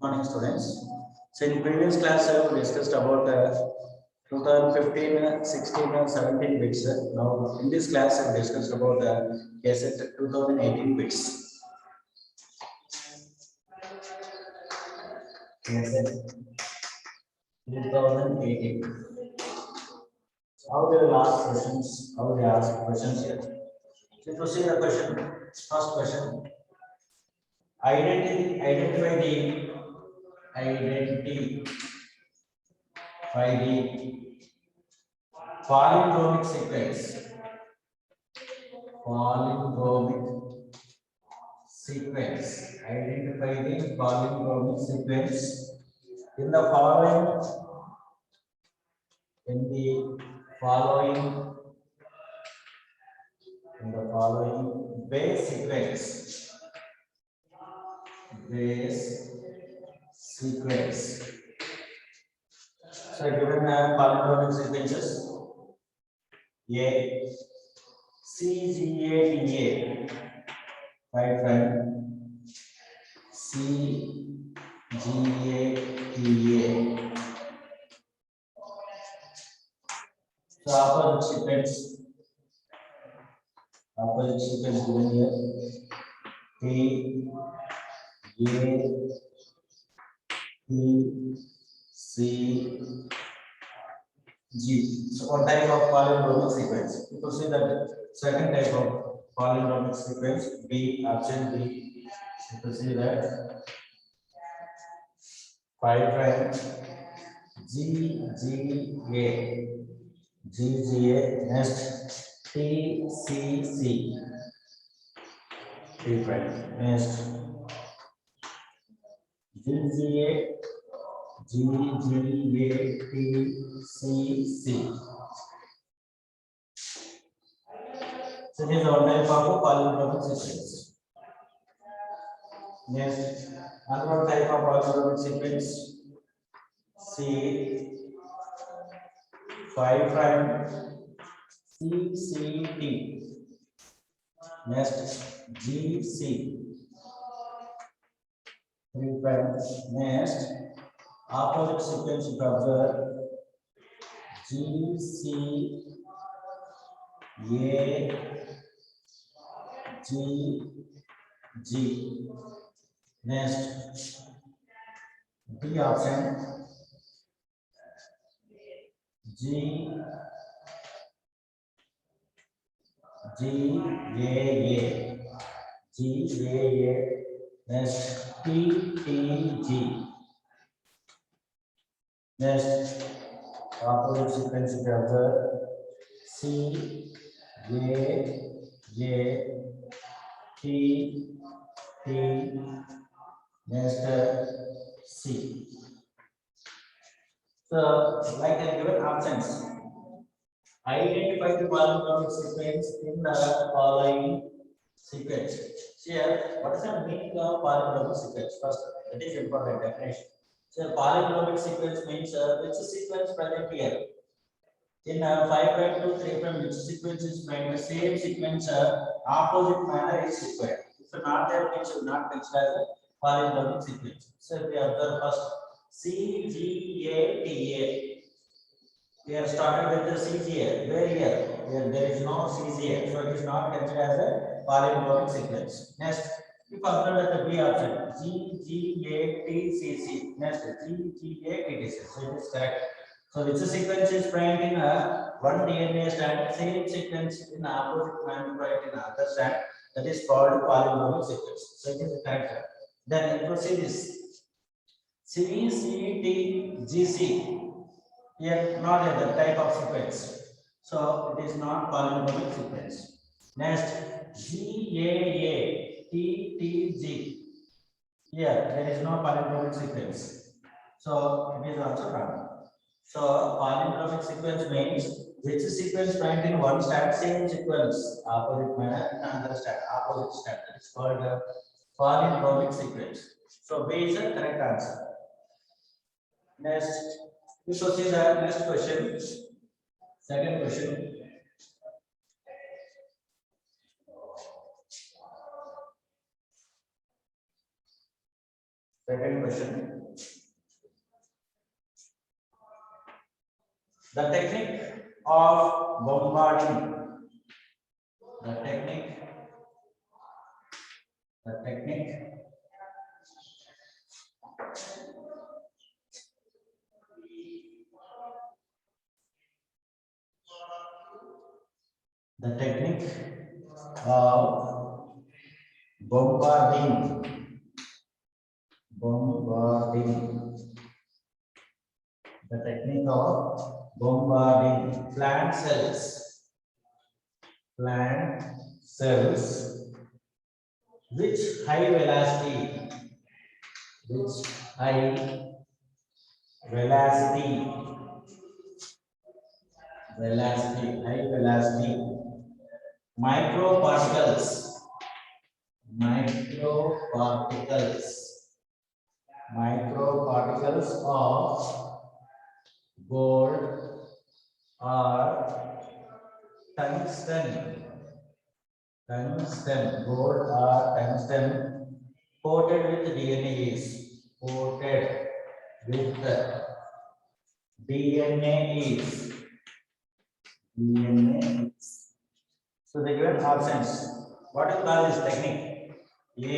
Morning, students. So in previous class, I have discussed about 2015, 16, 17 bits. Now in this class, I have discussed about KSET 2018 bits. KSET 2018. So how they will ask questions? How they ask questions here? So to see the question, first question. Identify the palindromic sequence. Palindromic sequence. Identify the palindromic sequence in the following. In the following base sequence. Base sequence. So given palindromic sequences. A CGATA, right friend? CGATA. So opposite sequence given here. T A T C G. So what type of palindromic sequence? You can see that second type of palindromic sequence, B, option B. You can see that 5 prime GGA, next TCC, 3 prime, next GGA TCC. So this is one type of palindromic sequence. Next, another type of palindromic sequence, C 5 prime CCT. Next, GC 3 prime. Next, opposite sequence you observe GCA GG. Next, D option GAA. Next, TTG. Next, opposite sequence you observe C A T T. Next, C. So, like the given options, identify the palindromic sequence in the following sequence. Here, what is the meaning of palindromic sequence? First, that is important definition. So, palindromic sequence means which sequence present here. In 5 prime to 3 prime, which sequence is present? The same sequence, opposite manner is required. If not there, means you not consider as a palindromic sequence. So, we observe first CGATA. We have started with the CGA. Where here? Here there is no CGA, so it is not considered as a palindromic sequence. Next, we consider the B option GGATCC. Next, GGATTC. So it is correct. So which sequence is present in one DNA strand, same sequence in opposite manner present in other strand, that is called palindromic sequence. So it is correct. Then proceed this CCTGC. Here, not a the type of sequence. So it is not palindromic sequence. Next, GAATTG. Here, there is no palindromic sequence. So it is also wrong. So palindromic sequence means which sequence present in one strand, same sequence, opposite manner in another strand, opposite strand. That is called a palindromic sequence. So B is the correct answer. Next, we proceed the next question. Second question. Second question. The technique of bombarding. The technique. The technique. The technique of bombarding. Bombarding. The technique of bombarding plant cells. Plant cells which high velocity. Which high velocity. High velocity. Microparticles. Microparticles of gold or tungsten. Gold or tungsten coated with DNA is coated with DNA is DNA. So the given options. What is called this technique? A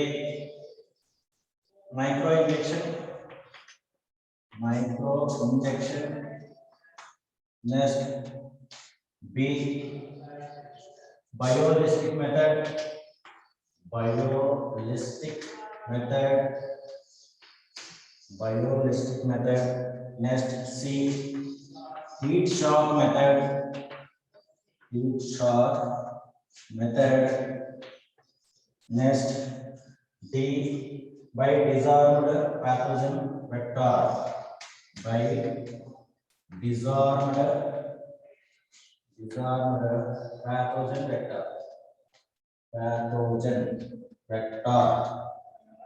micro injection. Next, B biolistic method. Biolistic method. Next, C heat shock method. Next, D by disarmed pathogen vector. By disarmed pathogen vector.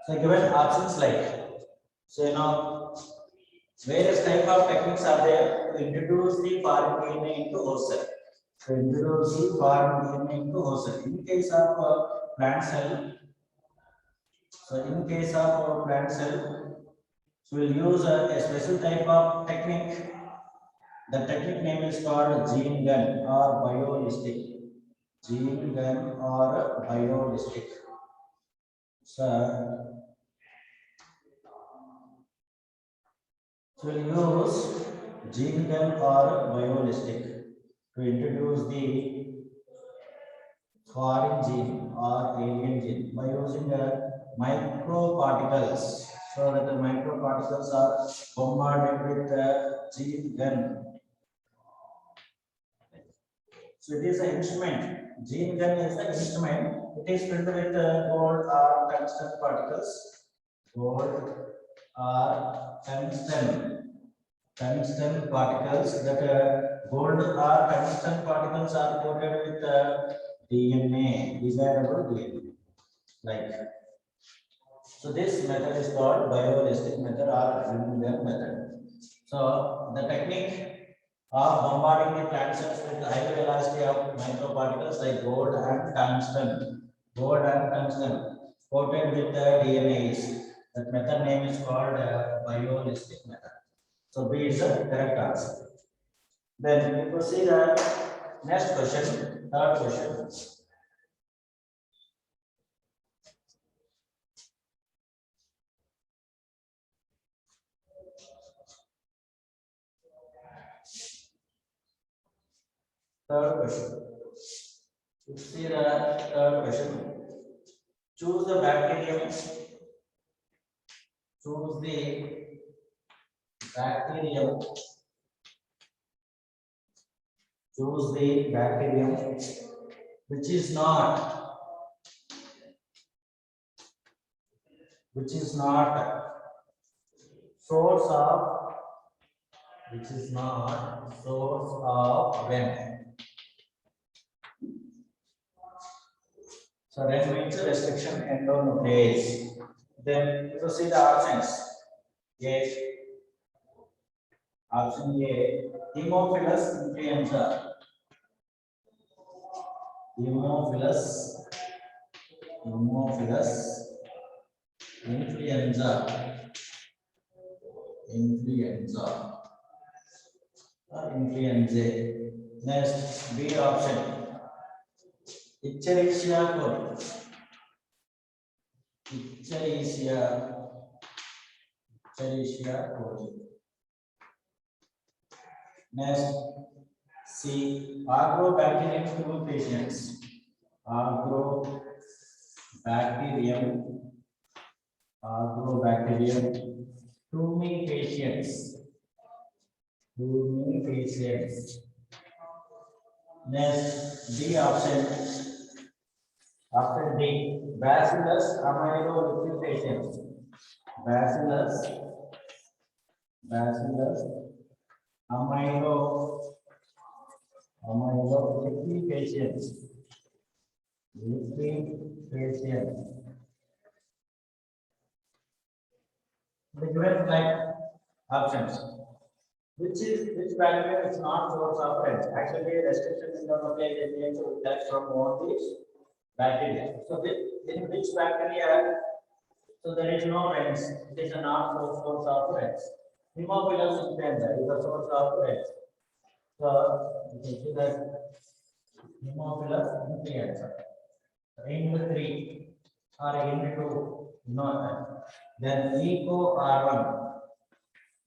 So given options like, so now various type of techniques are there to introduce the foreign DNA into host cell. In case of plant cell, so we'll use a special type of technique. The technique name is called gene gun or biolistic. So we'll use gene gun or biolistic to introduce the foreign gene or alien gene by using microparticles. So that the microparticles are bombarded with the gene gun. So it is an instrument. Gene gun is the instrument. It is filled with gold or tungsten particles. Tungsten particles. That gold or tungsten particles are coated with DNA, desirable DNA. Like, so this method is called biolistic method or gene gun method. So the technique of bombarding the plant cells with high velocity of microparticles like gold and tungsten coated with the DNAs. That method name is called biolistic method. So B is the correct answer. Then we proceed to next question, third question. Third question. You see the third question. Choose the bacterium. Choose the bacterium. Choose the bacterium which is not source of REM. So REM means restriction endonuclease. Then you see the options. Option A, Haemophilus influenza. Haemophilus influenza. or influenza. Next, B option. Escherichia coli. Escherichia coli. Next, C. Agrobacterium tuber patients. Agrobacterium. Agrobacterium tumefaciens. Tumefaciens. Next, D option. Option D. Bacillus aeruginosa. Bacillus aeruginosa. Liquefaciens. The given like options. Which bacteria is not source of red? Actually, restriction in the nucleic acid that's from all these bacteria. So in which bacteria? So there is no reds. It is a not source of reds. Haemophilus influenza is the source of reds. So you can see that Haemophilus influenza. End 3 or end 2, no. Then Eco R1.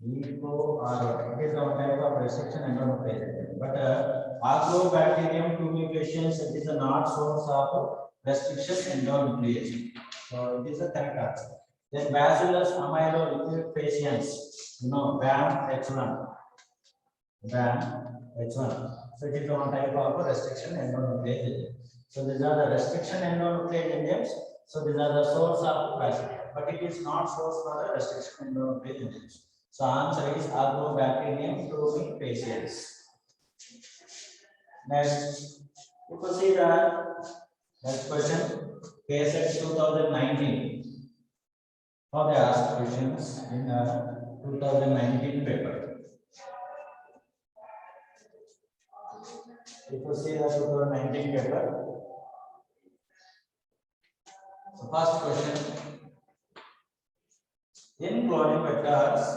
Eco R1. It is one type of restriction endonuclease. But Agrobacterium tumefaciens, it is a not source of restriction endonuclease. So it is a correct answer. Then Bacillus aeruginosa, BAM H1. BAM H1. So it is one type of restriction endonuclease. So these are the restriction endonuclease enzymes. So these are the source of bacteria, but it is not source for the restriction endonuclease enzymes. So answer is Agrobacterium tumefaciens. Next, you can see the next question. KSET 2019. How they asked questions in 2019 paper. If you see the 2019 paper, the first question: in cloning vectors,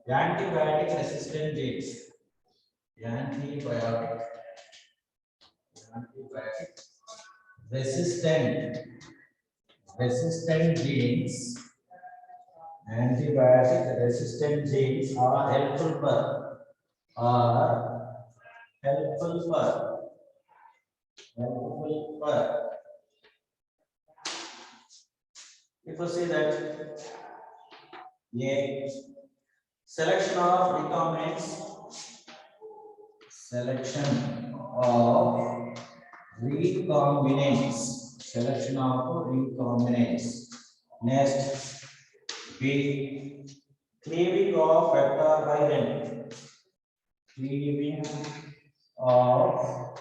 antibiotic resistant genes, antibiotic resistant genes, antibiotic resistant genes are helpful for if you see that a selection of recombinants Next, B. Cleaving of vector by RNA. Cleaving of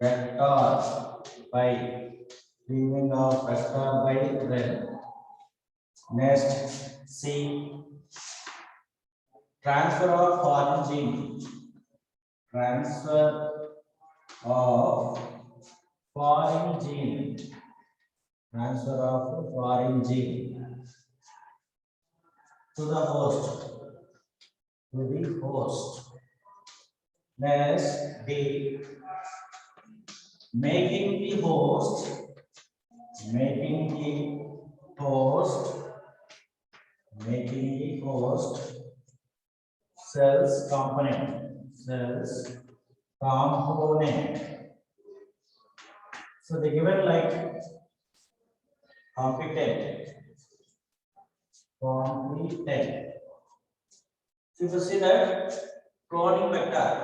vector by RNA. Next, C. Transfer of foreign gene. Transfer of foreign gene to the host. Next, D. Making the host cells component. So they given like competent. So if you see that cloning vector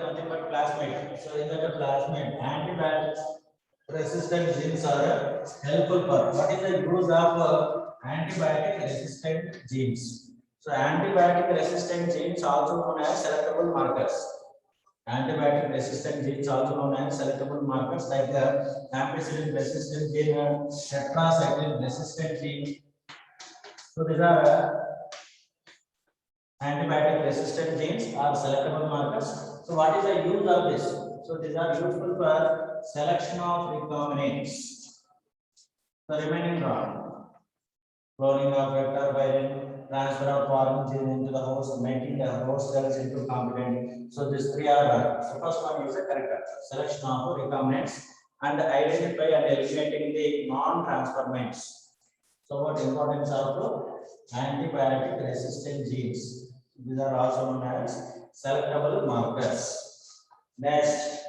nothing but plasmid. So in that plasmid, antibiotic resistant genes are helpful for. What is the use of antibiotic resistant genes? So antibiotic resistant genes also known as selectable markers. Antibiotic resistant genes also known as selectable markers like the ampicillin resistant gene, tetracycline resistant gene. So these are antibiotic resistant genes are selectable markers. So what is the use of this? So these are useful for selection of recombinants. The remaining drawn. Cloning of vector by transfer of foreign gene into the host, making the host cells into competent. So these three are done. So first one is a correct answer. Selection of recombinants and identify and eliminating the non-transformants. So what importance of antibiotic resistant genes? These are also known as selectable markers. Next,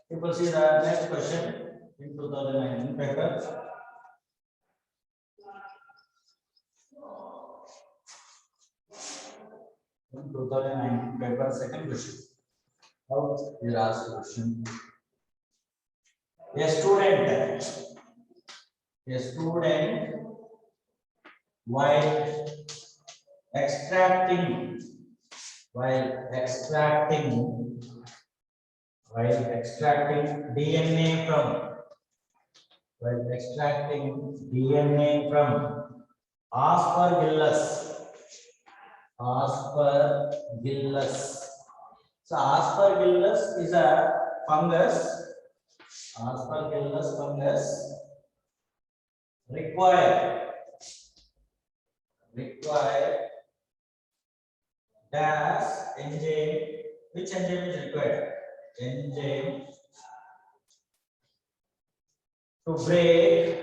people see the next question in 2019 paper. In 2019 paper, second question. How is asked the question? A student while extracting DNA from Aspergillus. So Aspergillus is a fungus. Aspergillus fungus require dash enzyme. Which enzyme is required? Enzyme to break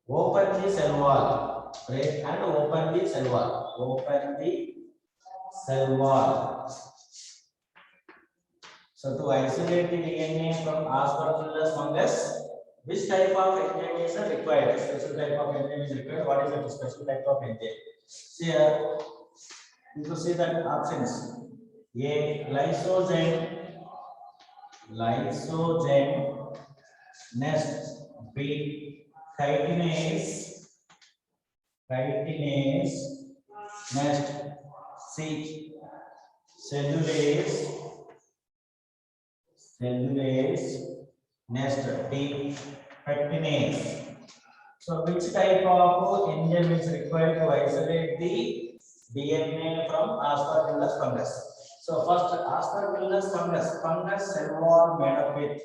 open the cell wall. Break and open the cell wall. So to isolate the DNA from Aspergillus fungus, which type of enzyme is required? Special type of enzyme is required. What is the special type of enzyme? Here, you can see that options. A, lysozyme. Next, B, chitinase. Next, C, cellulase. Next, D, pectinase. So which type of enzyme is required to isolate the DNA from Aspergillus fungus? So first, Aspergillus fungus cell wall made up with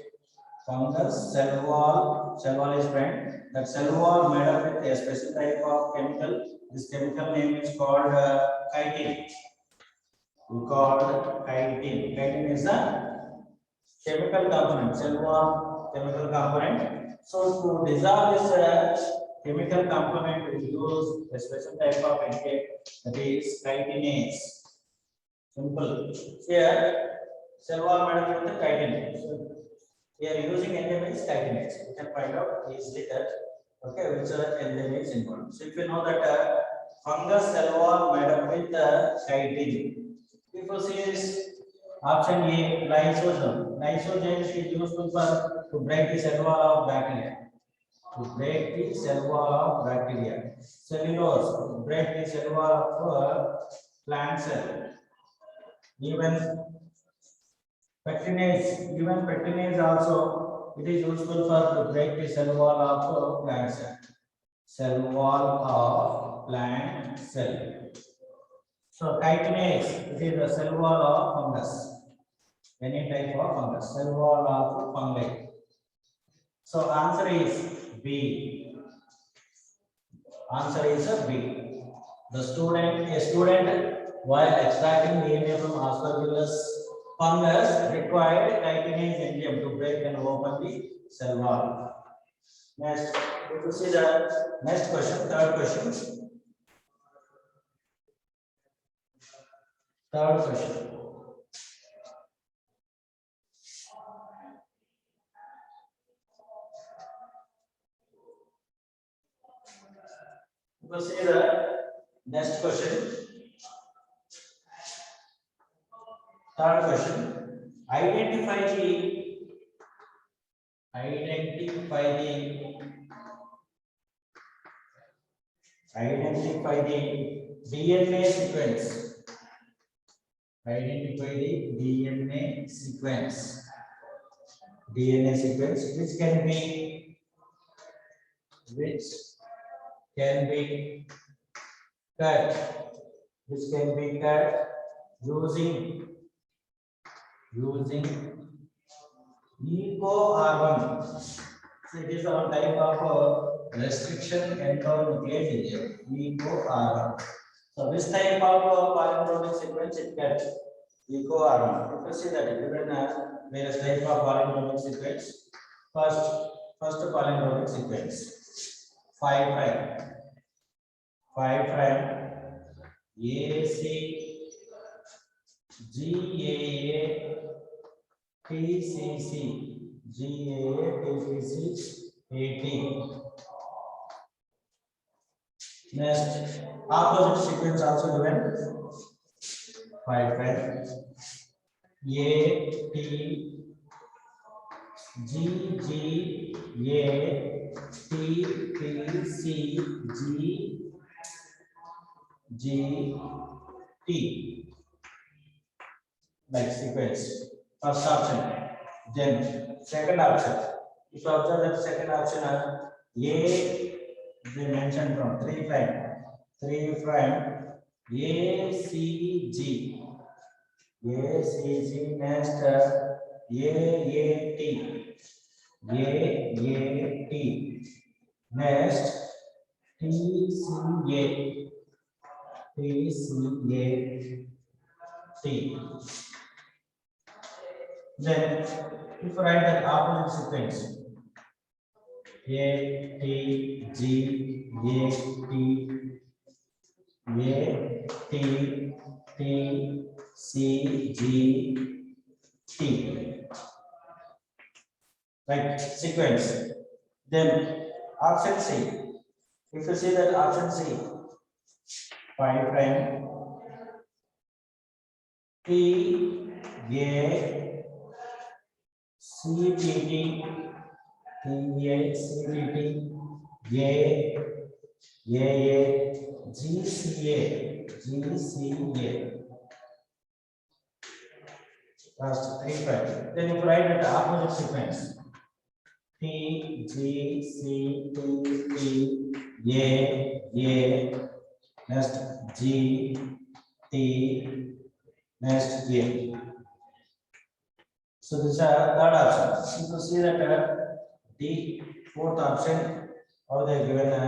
cell wall is friend. That cell wall made up with a special type of chemical. This chemical name is called chitin. Chitin is a chemical component, cell wall chemical component. So to dissolve this chemical component, we use a special type of enzyme, that is chitinase. Simple. Here, cell wall made up with chitin. So we are using enzyme is chitinase. We can find out easily that which enzyme is involved. So if you know that fungus cell wall made up with chitin. People see this option A, lysozyme. Lysozyme is useful to break the cell wall of bacteria. Cellulose, to break the cell wall of plant cell. Even pectinase also, it is useful to break the cell wall of plant cell. So chitinase, it is the cell wall of fungus. Any type of fungus, cell wall of fungi. So answer is B. A student while extracting DNA from Aspergillus fungus required chitinase enzyme to break and open the cell wall. Next, we will see the next question, third question. We will see the next question. Third question. Identify the DNA sequence. Identify the DNA sequence. Which can be cut. Using using eco-R1. So it is our type of restriction endonuclease eco-R1. So this type of polymorphic sequence it gets eco-R1. If you see that given various type of polymorphic sequence, first polymorphic sequence 5 prime AC GAA TCC GAA TCC AT. Next, opposite sequence also given 5 prime A T G G A T T C G G T, like sequence. First option. Then second option. If you observe that second option, A they mentioned from 3 prime ACG next AAT next TCAT. Then if you write that opposite sequence A T G A T T C G T, right sequence. Then option C. If you see that option C 5 prime T A C T T T A C T T A GCA last 3 prime. Then you write at the opposite sequence T G C T T A next G T next A. So this is a third option. If you see that the fourth option, how they given a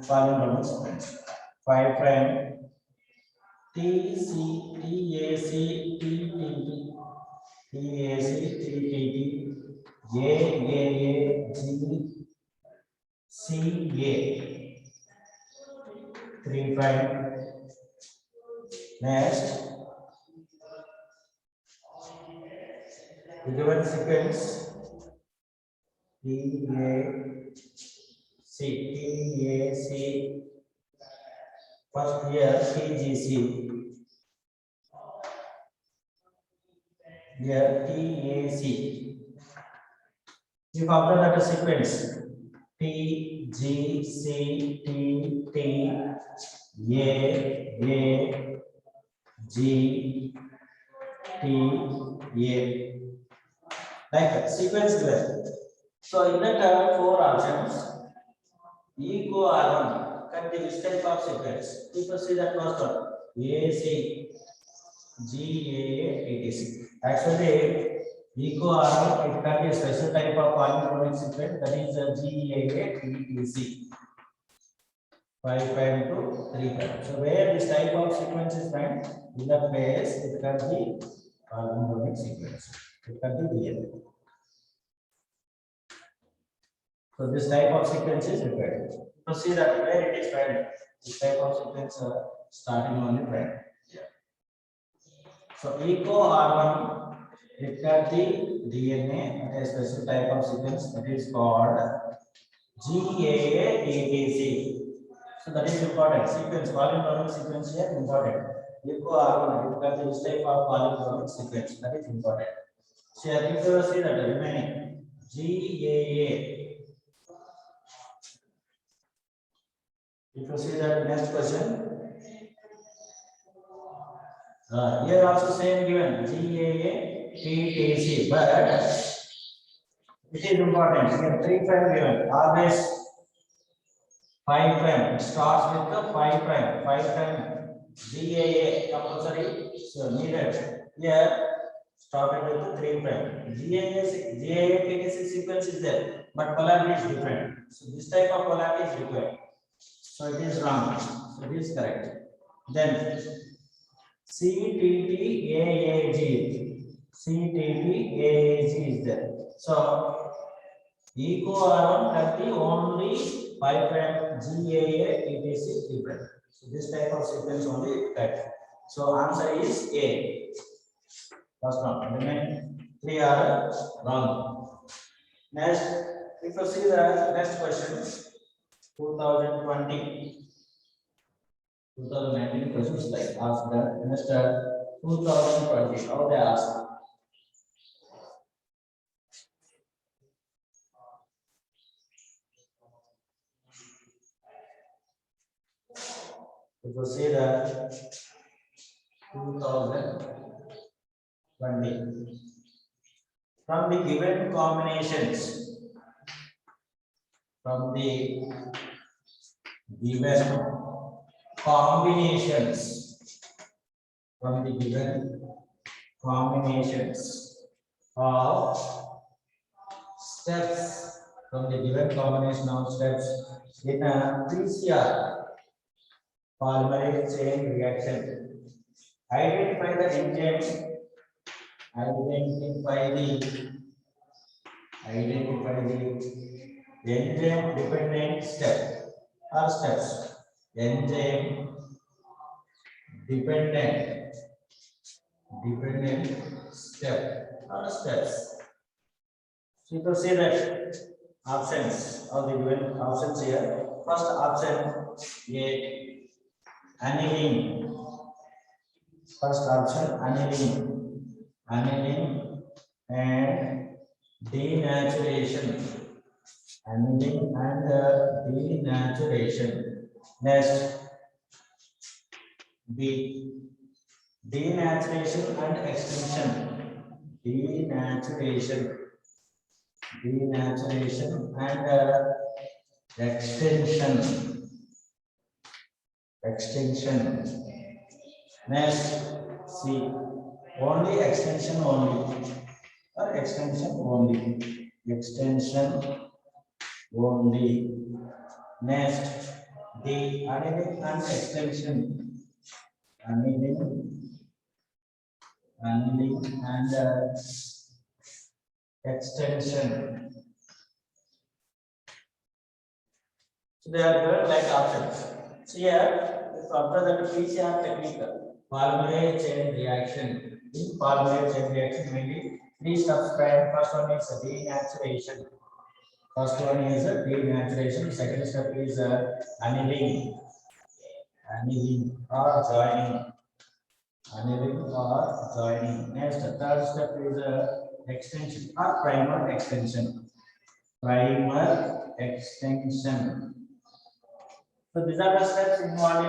polynomial sequence 5 prime T C T A C T T T T A C T T T A G C A 3 prime next the given sequence T A C first here TGC here TAC. If after that a sequence T G C T T A G T A, like sequence given. So in that four options, eco-R1 can be this type of sequence. If you see that first one, AC, GAA, ATC. Actually, eco-R1 it can be a special type of polynomial sequence, that is GAA, ATC. 5 prime to 3 prime. So where this type of sequence is found, in that place it can be polynomial sequence. It can be real. So this type of sequence is required. To see that where it is found, this type of sequence starting on the prime. Yeah. So eco-R1 it can be DNA at a special type of sequence that is called GAA-ATC. So that is important. Sequence, polynomial sequence here important. Eco-R1 it can be this type of polynomial sequence that is important. So here if you see that remaining GAA. If you see that next question, here also same given GAA TTC, but it is important. Here 3 prime given, always 5 prime. It starts with the 5 prime GAA compulsory, so needed. Here started with 3 prime. GAA sequence is there, but polarity is different. So this type of polarity is required. So it is wrong. So it is correct. Then CTTAAG. CTTAAG is there. So eco R1 can be only 5 prime GAA ETC 3 prime. So this type of sequence only correct. So answer is A. First one. Remaining 3 are wrong. Next, if you see the next question, 2019 questions like asked the next 2020. How they ask? If you see the 2020 from the given combinations. From the given combinations of steps from the given combination of steps in a PCR polymerase chain reaction. Identify the enzyme. Identify the enzyme dependent step or steps. Enzyme dependent step or steps. So you can see that options of the given options here. First option A, aniline. First option aniline and denaturation. Aniline and denaturation. Next, B, denaturation and extinction. Denaturation and extinction. Next, C, only extinction only or extinction only. Next, D, aniline and extinction. Aniline and extension. So they are given like options. So here, if after that PCR technique, polymerase chain reaction. In polymerase chain reaction, mainly 3 steps. First one is denaturation. Second step is annealing or joining. Next, third step is extension or primer extension. So these are the steps involved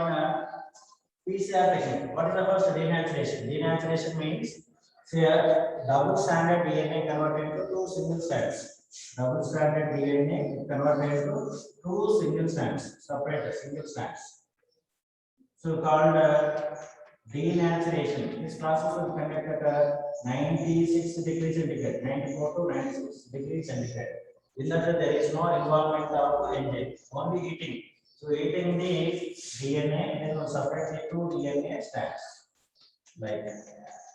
in PCR technique. What is the first? Denaturation. Denaturation means here double stranded DNA converted into 2 single strands. Double stranded DNA converted into 2 single strands, separate single strands. So called denaturation. This process will conduct at 96 degrees centigrade, 94 to 96 degrees centigrade. In that there is no involvement of enzyme, only heating. So heating the DNA, then will separate the 2 DNA strands. Like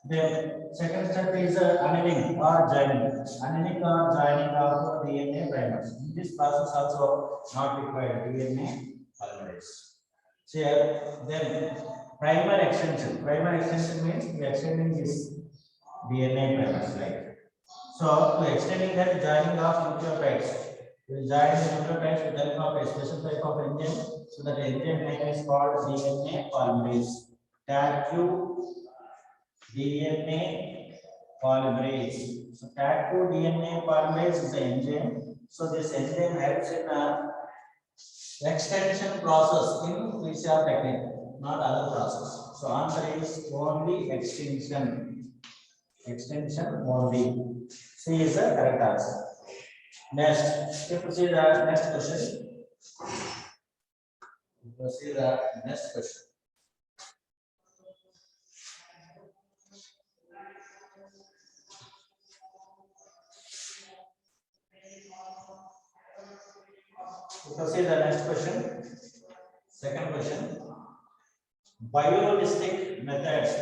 then second step is annealing or joining. Annealing or joining of DNA primers. In this process also not required DNA polymerase. So here, then primer extension. Primer extension means we are extending this DNA primers like. So to extending that joining of nucleotides, we will join the nucleotides with the help of a special type of enzyme. So that enzyme name is called DNA polymerase. TAQ DNA polymerase. So TAQ DNA polymerase is the enzyme. So this enzyme helps in extension process in PCR technique, not other process. So answer is only extension only. C is the correct answer. Next, if you see the next question. Proceed the next question. Second question. Biolistic methods.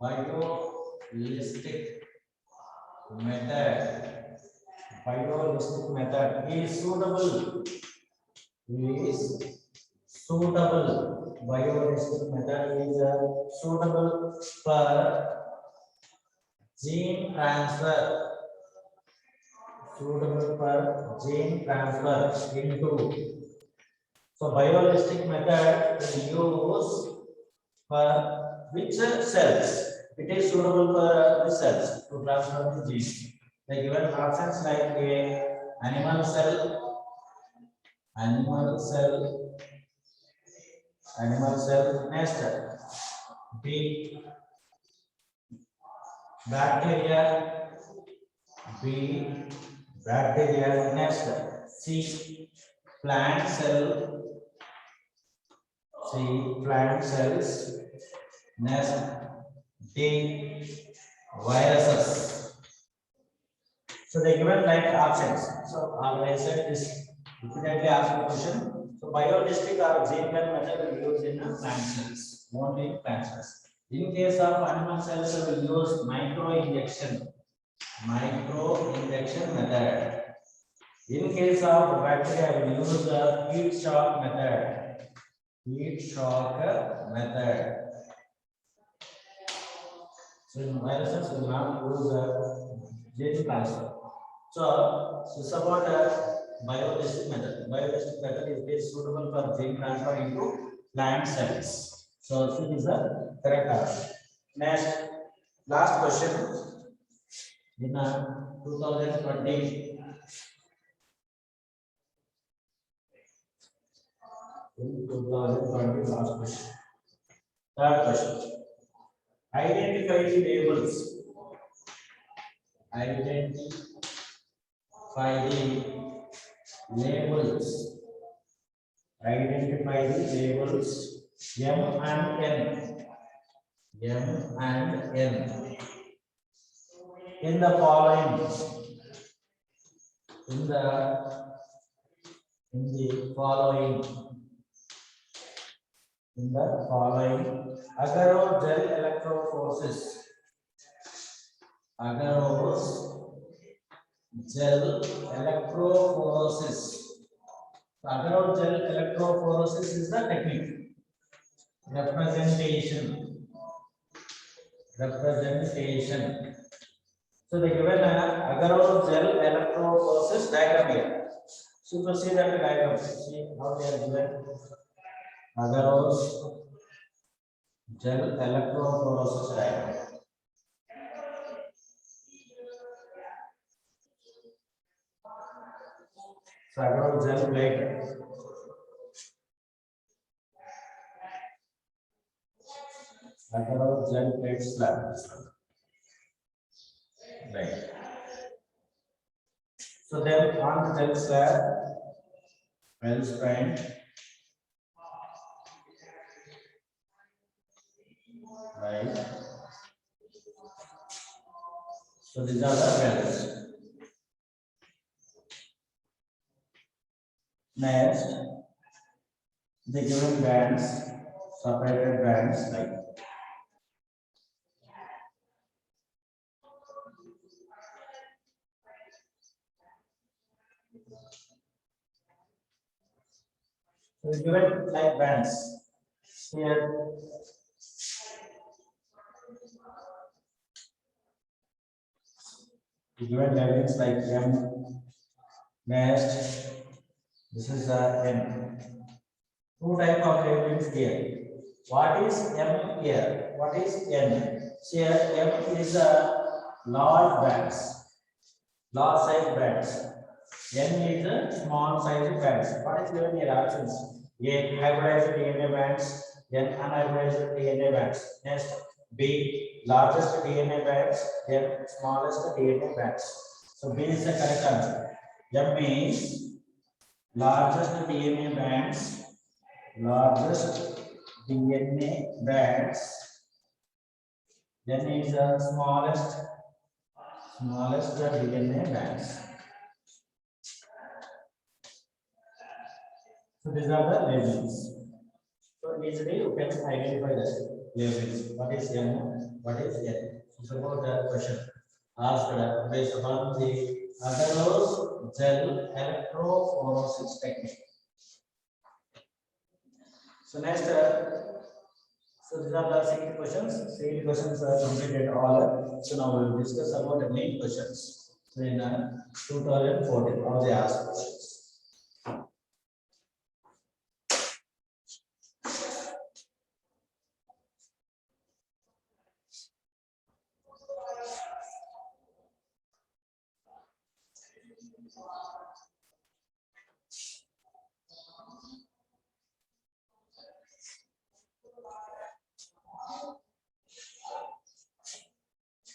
Biolistic method. Biolistic method is suitable. Is suitable. Biolistic method is suitable for gene transfer. Suitable for gene transfer into. So biolistic method is used for which cells? It is suitable for which cells to transfer the gene. The given options like a animal cell, animal cell, animal cell. Next, B bacteria, B bacteria. Next, C plant cell, C plant cells. Next, D viruses. So they given like options. So I said this repeatedly asked the question. So biolistic or gene gun method will use in plant cells, only in plant cells. In case of animal cells, we will use micro injection method. In case of bacteria, we will use the heat shock method. Heat shock method. So in viruses, we will not use gene transfer. So it's about biolistic method. Biolistic method is best suitable for gene transfer into plant cells. So this is the correct answer. Next, last question. In 2020, last question. Third question. Identify the labels. Identify the labels. Identify the labels M and N. M and N. In the following. In the following. In the following. Agarose gel electrophoresis. Agarose gel electrophoresis. Agarose gel electrophoresis is the technique. Representation. So they given agarose gel electrophoresis diagram here. So proceed that diagram. See how they are given. Agarose gel electrophoresis diagram. So agarose gel plate. Agarose gel plate slab. Right. So then on the gel slab, well spent. Right. So these are the wells. Next, the given bands, separated bands like. So the given like bands here. The given labels like M, nest. This is N. Two type of labels here. What is M here? What is N? Here M is a large bands, large size bands. N is a small size bands. What is given here options? A hybridized DNA bands, N unhybridized DNA bands. Next, B largest DNA bands, then smallest DNA bands. So B is the correct answer. M is largest DNA bands, largest DNA bands. Then is the smallest DNA bands. So these are the labels. So easily you can identify the labels. What is M? What is N? It's about the question asked based upon the Agarose gel electrophoresis technique. So next, so these are the 60 questions. 60 questions are completed all. So now we will discuss about the main questions. So in 2014, how they asked questions.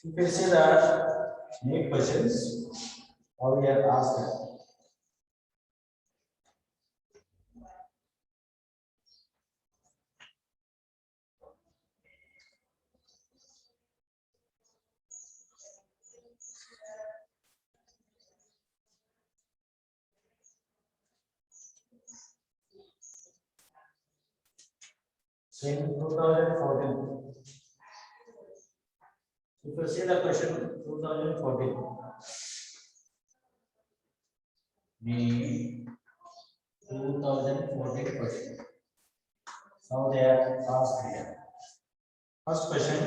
You can see that main questions, how we are asked. So in 2014, if you see the question 2014, May 2014 question. So they are asked here. First question,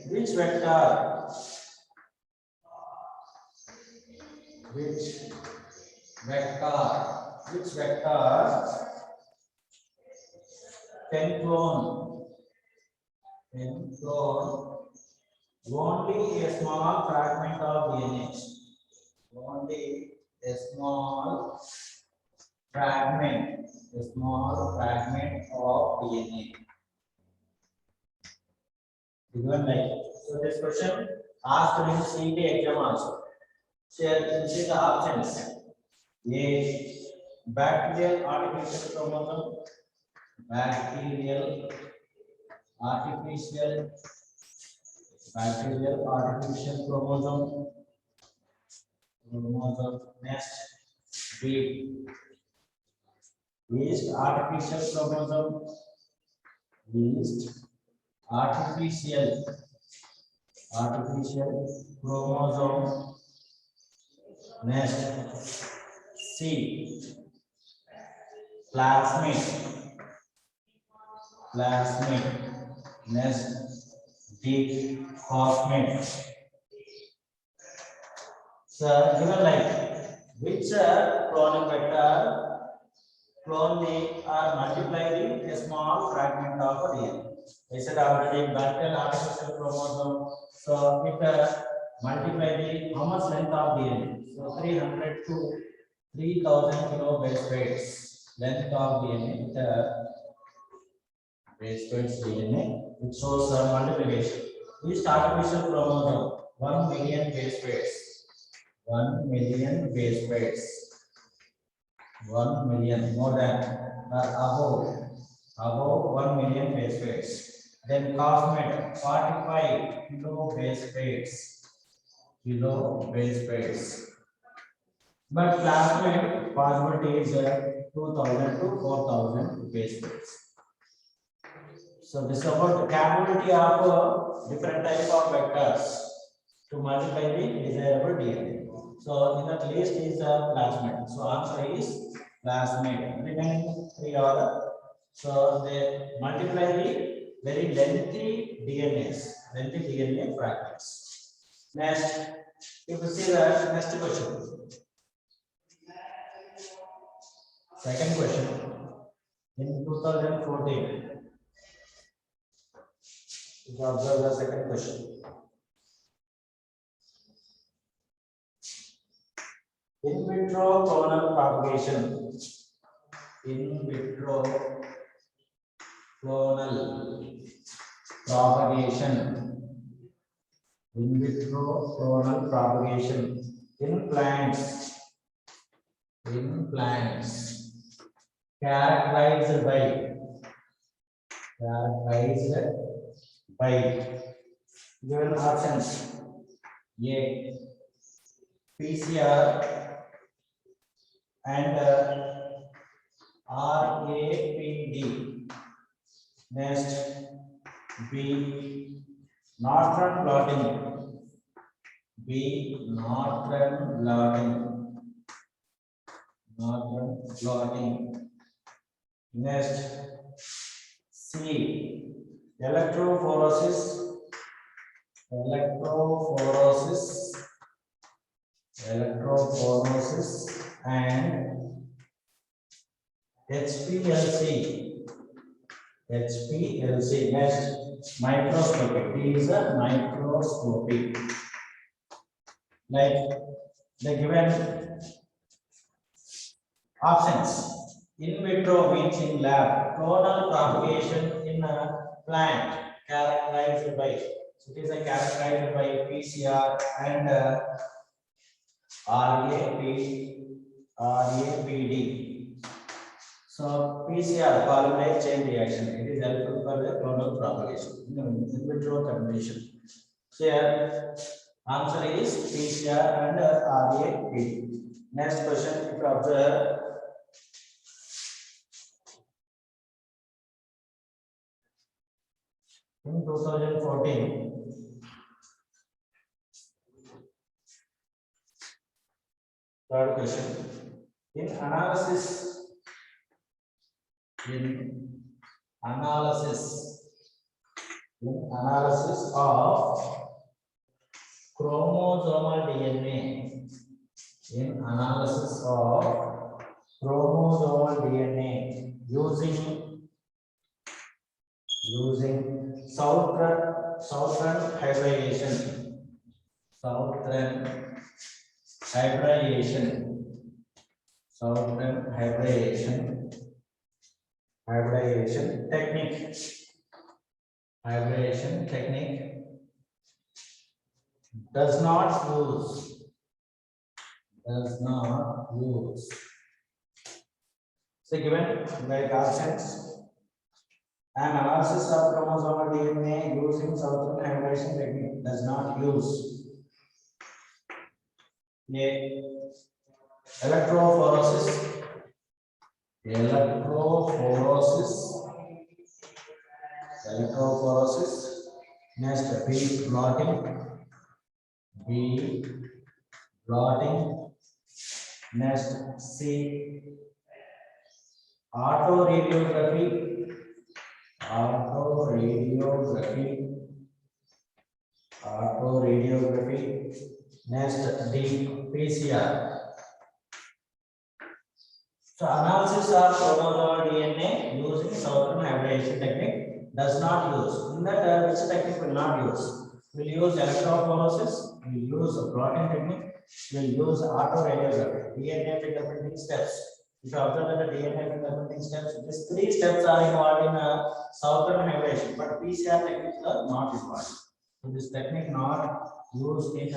which vector, which vector can clone only a small fragment of DNA. Only a small fragment of DNA. Given like so, this question asked in CET exam also. So you see the options: A. Bacterial artificial chromosome. Bacterial artificial chromosome. Next, B. Yeast artificial chromosome. Yeast artificial chromosome. Next, C. Plasmid. Next, D. Cosmid. So given like which cloning vector clone the or multiply the small fragment of DNA. I said already bacterial artificial chromosome. So it multiply the how much length of DNA? So 300 to 3000 kilobase pairs length of DNA. Base pairs DNA. It shows multiplication. Each artificial chromosome 1 million base pairs. 1 million base pairs. 1 million more than above 1 million base pairs. Then cosmid 45 kilo base pairs. But plasmid possibility is 2000 to 4000 base pairs. So this is about the capability of different type of vectors to multiply the desirable DNA. So in that list is plasmid. So answer is plasmid. Remaining three are so they multiply the very lengthy DNA fragments. Next, if you see the next question. Second question in 2014. You observe the second question. In vitro clonal propagation. In vitro clonal propagation in plants characterized by given options: A. PCR and RAPD. Next, B. Northern blotting. B. Northern blotting. Northern blotting. Next, C. Electrophoresis. Electrophoresis. Electrophoresis and HPLC. HPLC. Next, microscopy. T is a microscopy. Like the given options. In vitro means in lab. Clonal propagation in a plant characterized by. So it is a characterized by PCR and RAPD. So PCR polymerase chain reaction. It is helpful for the clonal propagation in vitro condition. So here answer is PCR and RAPD. Next question, if you observe. In 2014, third question. In analysis of chromosomal DNA. In analysis of chromosomal DNA using southern hybridization. Southern hybridization technique does not use. So given like options. An analysis of chromosomal DNA using southern hybridization technique does not use A. Electrophoresis. Next, B. Blotting. Next, C. Autoradiography. Next, D. PCR. So analysis of chromosomal DNA using southern hybridization technique does not use. In that, which technique will not use? We'll use electrophoresis, we'll use blotting technique, we'll use autoradiography, DNA fingerprinting steps. If you observe the DNA fingerprinting steps, these three steps are involved in southern hybridization, but PCR techniques are not involved. So this technique not used in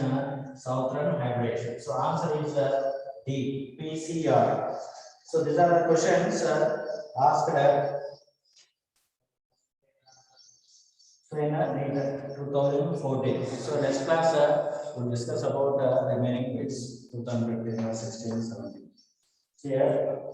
southern hybridization. So answer is D. PCR. So these are the questions asked in NEET 2014. So next class we'll discuss about remaining bits 2015, 16, 17. Here.